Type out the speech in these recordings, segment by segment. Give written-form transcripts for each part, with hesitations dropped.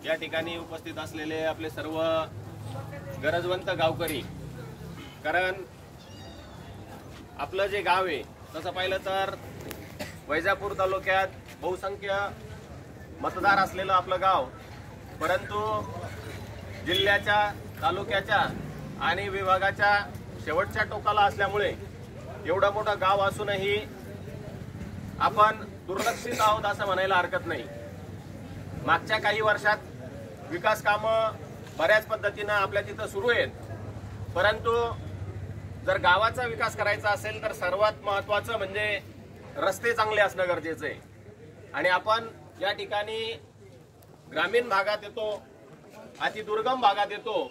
या ठिकाणी उपस्थित असलेले आपले सर्व गरजवंत गावकरी, कारण आपलं जे गाव आहे तसं पाहिलं तर वैजापूर तालुक्यात बहुसंख्य मतदार असलेलं आपलं गाव, परंतु जिल्ह्याच्या, तालुक्याच्या आणि विभागाच्या शेवटच्या टोकाला असल्यामुळे एवढं मोठं गाव असूनही आपण दुर्लक्षित आहोत असं म्हणायला हरकत नाही। मागच्या काही वर्षात विकास कामं बऱ्याच पद्धतीनं आपल्या तिथं सुरू आहेत, परंतु जर गावाचा विकास करायचा असेल तर सर्वात महत्त्वाचं म्हणजे रस्ते चांगले असणं गरजेचं आहे। आणि आपण या ठिकाणी ग्रामीण भागात येतो, अतिदुर्गम भागात येतो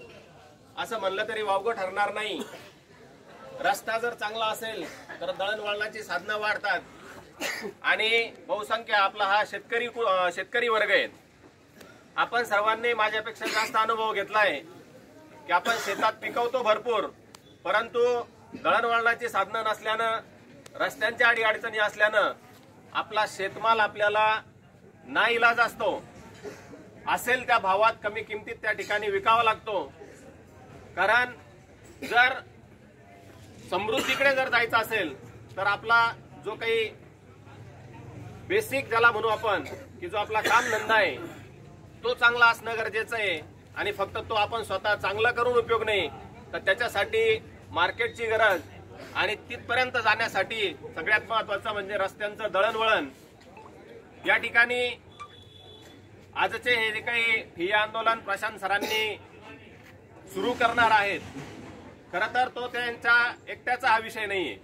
असं म्हणलं तरी वावगं ठरणार नाही। रस्ता जर चांगला असेल तर दळणवळणाची साधनं वाढतात आणि बहुसंख्य आपला हा शेतकरी वर्ग आहे। आपण सर्वांनी माझ्यापेक्षा जास्त अनुभव घेतलाय की आपण शेतात पिकवतो भरपूर, परंतु दळणवळणाची साधनं नसल्यानं, रस्त्यांच्या अडीअडचणी असल्यानं आपला शेतमाल आपल्याला नाईलाज असतो, असेल त्या भावात कमी किमतीत त्या ठिकाणी विकावा लागतो। कारण जर समृद्धीकडे जर जायचं असेल तर आपला जो काही बेसिक ज्याला म्हणू आपण की जो आपला काम धंदा आहे तो चांगला असणं गरजेचं आहे। आणि फक्त तो आपण स्वतः चांगला करून उपयोग नाही, तर त्याच्यासाठी मार्केटची गरज आणि तिथपर्यंत जाण्यासाठी सगळ्यात महत्त्वाचं म्हणजे रस्त्यांचं दळणवळण। या ठिकाणी आजचे हे जे काही ठिय्या आंदोलन प्रशांत सरांनी सुरू करणार आहेत, खरं तर तो त्यांच्या एकट्याचा हा विषय नाहीये।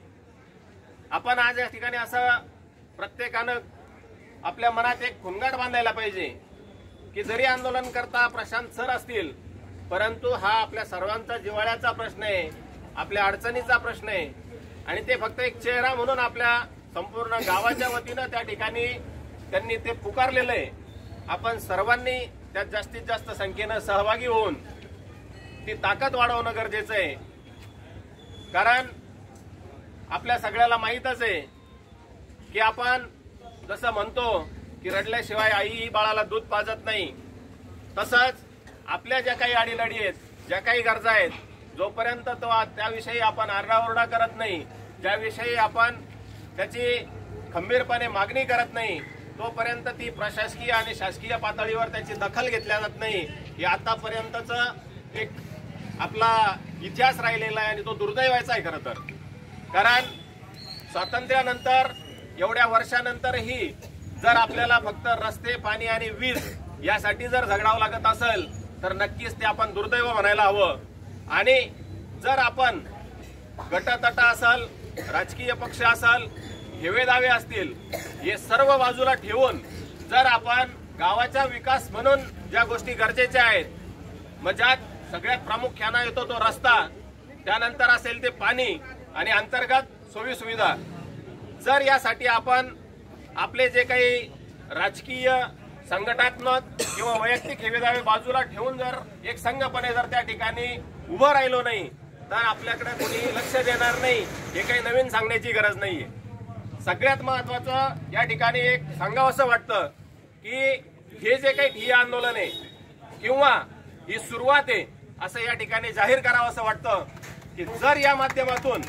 आपण आज या ठिकाणी असं प्रत्येकानं आपल्या मनात एक खुणगाट बांधायला पाहिजे की जरी आंदोलन करता प्रशांत सर असतील, परंतु हा आपल्या सर्वांचा जिव्हाळ्याचा प्रश्न आहे, आपल्या अडचणीचा प्रश्न आहे। आणि ते फक्त एक चेहरा म्हणून आपल्या संपूर्ण गावाच्या वतीनं त्या ठिकाणी त्यांनी ते पुकारलेलं आहे। आपण सर्वांनी त्यात जास्तीत जास्त संख्येनं सहभागी होऊन ती ताकद वाढवणं गरजेचं आहे। कारण आपल्या सगळ्याला माहीतच आहे की आपण जसं म्हणतो की रडल्याशिवाय आई बाळाला दूध पाजत नाही, तसंच आपल्या ज्या काही अडीअडचणी आहेत, ज्या काही गरजा आहेत, जोपर्यंत त्याविषयी आपण आरडाओरडा करत नाही, ज्याविषयी आपण त्याची खंबीरपणे मागणी करत नाही, तोपर्यंत ती प्रशासकीय आणि शासकीय पातळीवर त्याची दखल घेतल्या जात नाही। हे आतापर्यंतचा एक आपला इतिहास राहिलेला आहे आणि तो दुर्दैवाचा आहे खरं तर। कारण स्वातंत्र्यानंतर एवढ्या वर्षानंतरही जर आपल्याला फक्त रस्ते, पाणी आणि वीज यासाठी जर झगडावं लागत असेल तर नक्कीच ते आपण दुर्दैव म्हणायला हवं। आणि जर आपण गटतटा असेल, राजकीय पक्ष असेल, हेवेदावे असतील, हे सर्व बाजूला ठेवून जर आपण गावाचा विकास म्हणून ज्या गोष्टी गरजेच्या आहेत, म्हणजे सगळ्यात प्रामुख्याने येतो तो रस्ता, त्यानंतर असेल ते पाणी आणि अंतर्गत सोयी सुविधा, जर यासाठी आपण आपले जे काही राजकीय, संघटनात्मक किंवा वैयक्तिक हेवेदावे बाजूला ठेवून जर एक संघपणे जर त्या ठिकाणी उभं राहिलो नाही तर आपल्याकडे कोणी लक्ष देणार नाही। हे काही नवीन सांगण्याची गरज नाहीये। सगळ्यात महत्त्वाचं या ठिकाणी एक सांगावंसं वाटतं की हे जे काही ठिय्या आंदोलन आहे किंवा ही सुरुवात आहे असं या ठिकाणी जाहीर करावं असं वाटतं की जर या माध्यमातून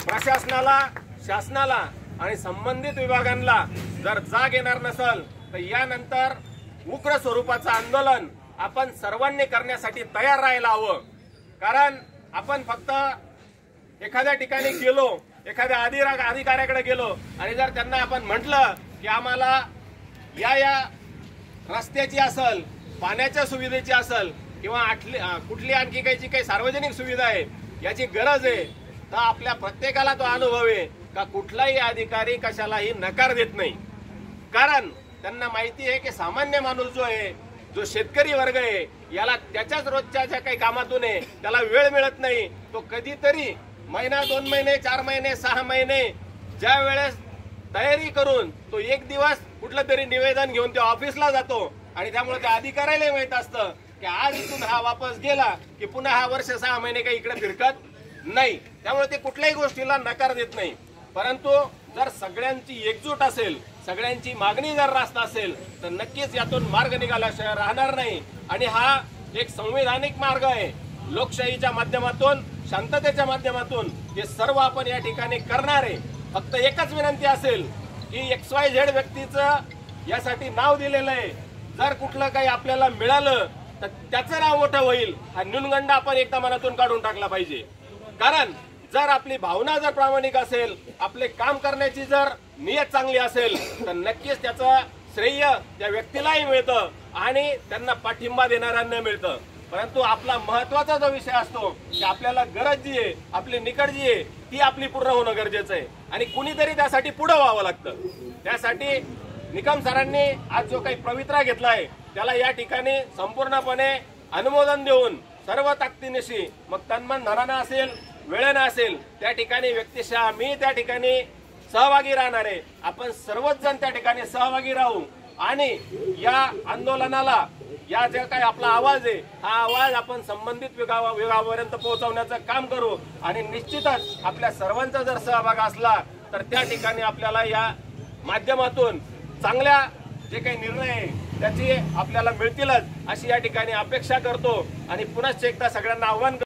प्रशासनाला, शासनाला आणि संबंधित विभागांना जर जाग येणार नसेल तर यानंतर उग्र स्वरूपाचं आंदोलन आपण सर्वांनी करण्यासाठी तयार राहायला हवं। कारण आपण फक्त एखाद्या ठिकाणी गेलो, एखाद्या अधिकाऱ्याकडे गेलो आणि जर त्यांना आपण म्हटलं की आम्हाला या रस्त्याची असेल, पाण्याच्या सुविधेची असेल किंवा कुठली आणखी काही सार्वजनिक सुविधा आहे याची गरज आहे, तर आपल्या प्रत्येकाला तो अनुभव आहे का कुठलाही अधिकारी कशालाही नकार देत नाही। कारण त्यांना माहिती आहे की सामान्य माणूस जो आहे, जो शेतकरी वर्ग आहे, याला त्याच्याच रोजच्या ज्या काही कामातून आहे त्याला वेळ मिळत नाही। तो कधीतरी महिना, 2 महिने, 4 महिने, 6 महिने ज्या वेळेस तयारी करून तो एक दिवस कुठलं तरी निवेदन घेऊन त्या ऑफिसला जातो आणि त्यामुळे त्या अधिकाऱ्याला माहित असतं की आज इथून हा वापस गेला की पुन्हा हा वर्ष 6 महिने काही इकडे फिरकत नाही। त्यामुळे ते कुठल्याही गोष्टीला नकार देत नाही। परंतु जर सगळ्यांची एकजूट असेल, सगळ्यांची मागणी जर रास्त असेल तर नक्कीच यातून मार्ग निघाल्याशिवाय राहणार नाही। आणि हा एक संवैधानिक मार्ग आहे। लोकशाहीच्या माध्यमातून, शांततेच्या माध्यमातून हे सर्व आपण या ठिकाणी करणार आहे। फक्त एकच विनंती असेल की XYZ व्यक्तीचं यासाठी नाव दिलेलं आहे, जर कुठलं काही आपल्याला मिळालं तर त्याचं नाव मोठं होईल, हा न्यूनगंड आपण एकदा मनातून काढून टाकला पाहिजे। कारण जर आपली भावना जर प्रामाणिक असेल, आपले काम करण्याची जर नियत चांगली असेल तर नक्कीच त्याचं श्रेय त्या व्यक्तीलाही मिळतं आणि त्यांना पाठिंबा देणाऱ्यांना मिळतं। परंतु आपला महत्वाचा जो विषय असतो की आपल्याला गरज जी आहे, आपली निकड जी आहे ती आपली पूर्ण होणं गरजेचं आहे आणि कुणीतरी त्यासाठी पुढे व्हावं लागतं। त्यासाठी निकम सरांनी आज जो काही पवित्रा घेतलाय त्याला या ठिकाणी संपूर्णपणे अनुमोदन देऊन सर्व ताकदीनिशी, मग तन्मन धनानं असेल, वेळेनं असेल, त्या ठिकाणी व्यक्तिशः मी त्या ठिकाणी सहभागी राहणार आहे। आपण सर्वच जण त्या ठिकाणी सहभागी राहू आणि या आंदोलनाला, या जे काही आपला आवाज आहे हा आवाज आपण संबंधित विभागापर्यंत पोहोचवण्याचं काम करू आणि निश्चितच आपल्या सर्वांचा जर सहभाग असला तर त्या ठिकाणी आपल्याला या माध्यमातून चांगल्या जे काही निर्णय आहे त्याची आपल्याला मिळतीलच अशी या ठिकाणी अपेक्षा करतो आणि पुनश्च एकदा सगळ्यांना आव्हान